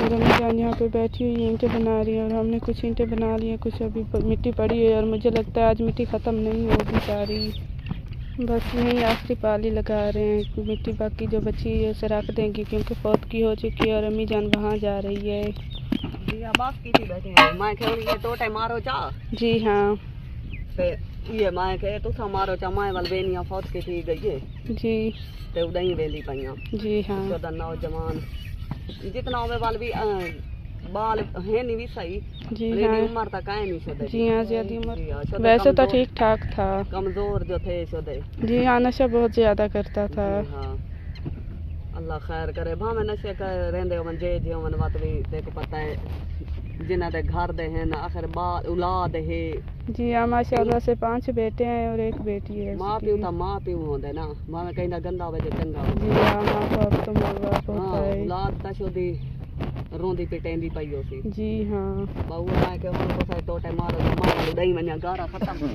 Rummy जान यहाँ पे बैठी हुई ईंटें बना रही है और हमने कुछ ईंटें बना ली हैं, कुछ अभी मिट्टी पड़ी है और मुझे लगता है आज मिट्टी ख़त्म नहीं होगी सारी। बस यहीं आखिरी पाली लगा रहे हैं, मिट्टी बाकी जो बची है उसे रख देंगी क्योंकि फौत की हो चुकी है और अम्मी जान वहाँ जा रही है। जी हाँ ये मैं के तुसा मारो चा मैं वाल बेनिया फौत की थी गई है जी ते उदई वेली पईया जी हाँ चौदह नौजवान जितना होवे वाल भी बाल है नहीं भी सही जी हाँ उम्र तक आए नहीं सोदे जी हाँ ज्यादा उम्र वैसे तो ठीक ठाक था, कमजोर जो थे सोदे जी हाँ नशा बहुत ज्यादा करता था। हाँ अल्लाह खैर करे भावे नशे कर रहंदे मन जे जे मन बात भी देखो पता है जिन्ना दे घर दे हैं आखिर बाल औलाद है। जी हाँ माशाल्लाह से 5 बेटे हैं और 1 बेटी है। माँ प्यू ता माँ प्यू होंदे ना माँ में कहीं ना गंदा वजे चंगा जी हाँ माँ बाप तो माँ बाप होता है। औलाद ता शोदी रोंदी पिटेंदी पई होसी। जी हाँ बाऊ ना के हुन को साई टोटे मारो मां दई मन्या गारा खत्म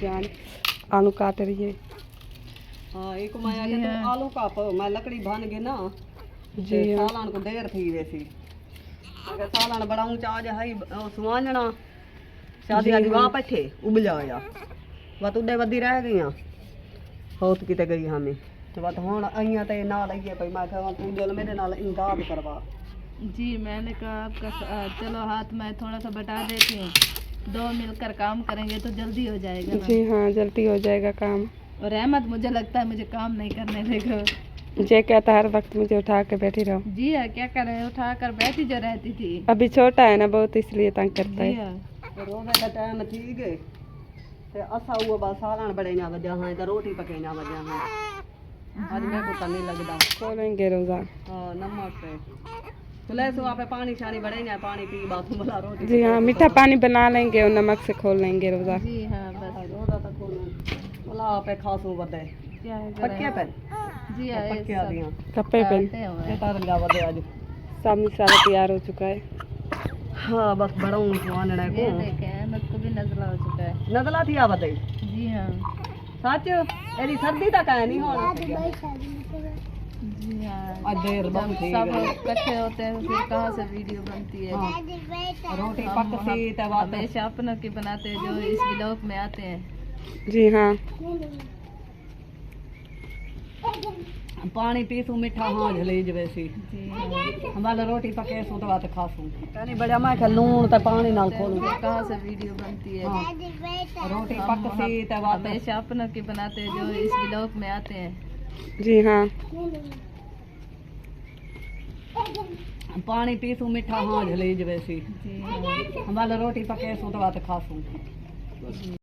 जान आलू काट रही है। हाँ एक माया के तो आलू काप मैं लकड़ी बन गए ना जी सालान को देर थी वैसी अगर सालान बड़ा ऊंचा आ जाए सुवांजना शादी आदि वहां बैठे उबलाया बात उडे वदी रह गईयां होत किते गई हमें तो बात हुन आईया ते नाल आईए भाई मैं कहा तू दिल मेरे नाल इंगाद करवा। जी मैंने कहा आपका चलो हाथ मैं थोड़ा सा बटा देती हूँ, 2 मिलकर काम करेंगे तो जल्दी हो जाएगा ना। जी हाँ जल्दी हो जाएगा काम। और अहमद मुझे लगता है मुझे काम नहीं करने देगा। जे कहता हर वक्त मुझे उठा के बैठी रहो। जी हाँ क्या करें उठा कर बैठी जो रहती थी। अभी छोटा है ना बहुत इसलिए तंग करता जी है। हाँ रोवे का टाइम ठीक है ते असा हुआ बा सालान बड़े ना वजा है ते रोटी पके ना वजा है आज मेरे को तो नहीं लगता खोलेंगे रोजा। हां नमक पे तुले सो आप पानी शानी बड़े ना पानी पी बाथरूम वाला रोटी जी हाँ मीठा पानी बना लेंगे और नमक से खोल लेंगे रोजा। जी हाँ बस रोजा तक खोलो वाला पे खासो बदे क्या पक्के पे जी हाँ पक्के आ दियां कपड़े पे ये तार जा वदे आज सब मसाला तैयार हो चुका है। हां बस बड़ा सुहानना ये को देखें अहमद को भी नजला हो चुका है। नदला थी आ वदे जी हाँ सच एडी सर्दी तक है नहीं होना जी हाँ आज देर बहुत थी सब इकट्ठे होते हैं फिर कहाँ से वीडियो बनती है। रोटी पक सी ते बात हमेशा अपनों की बनाते हैं जो इस ब्लॉग में आते हैं। जी हाँ पानी पीसू मीठा हाँ झलेज वैसी जी हाँ हमारा रोटी पके सो तो बात खासू कहनी बड़ा मैं के लून ते पानी ना खोलू कहाँ से वीडियो बनती है। रोटी पक सी ते बात हमेशा अपनों की बनाते हैं जो इस ब्लॉग में आते हैं। जी हाँ पानी पीसू मीठा हाँ झलेज वैसी जी हाँ हमारा रोटी पके सो तो बात खासू।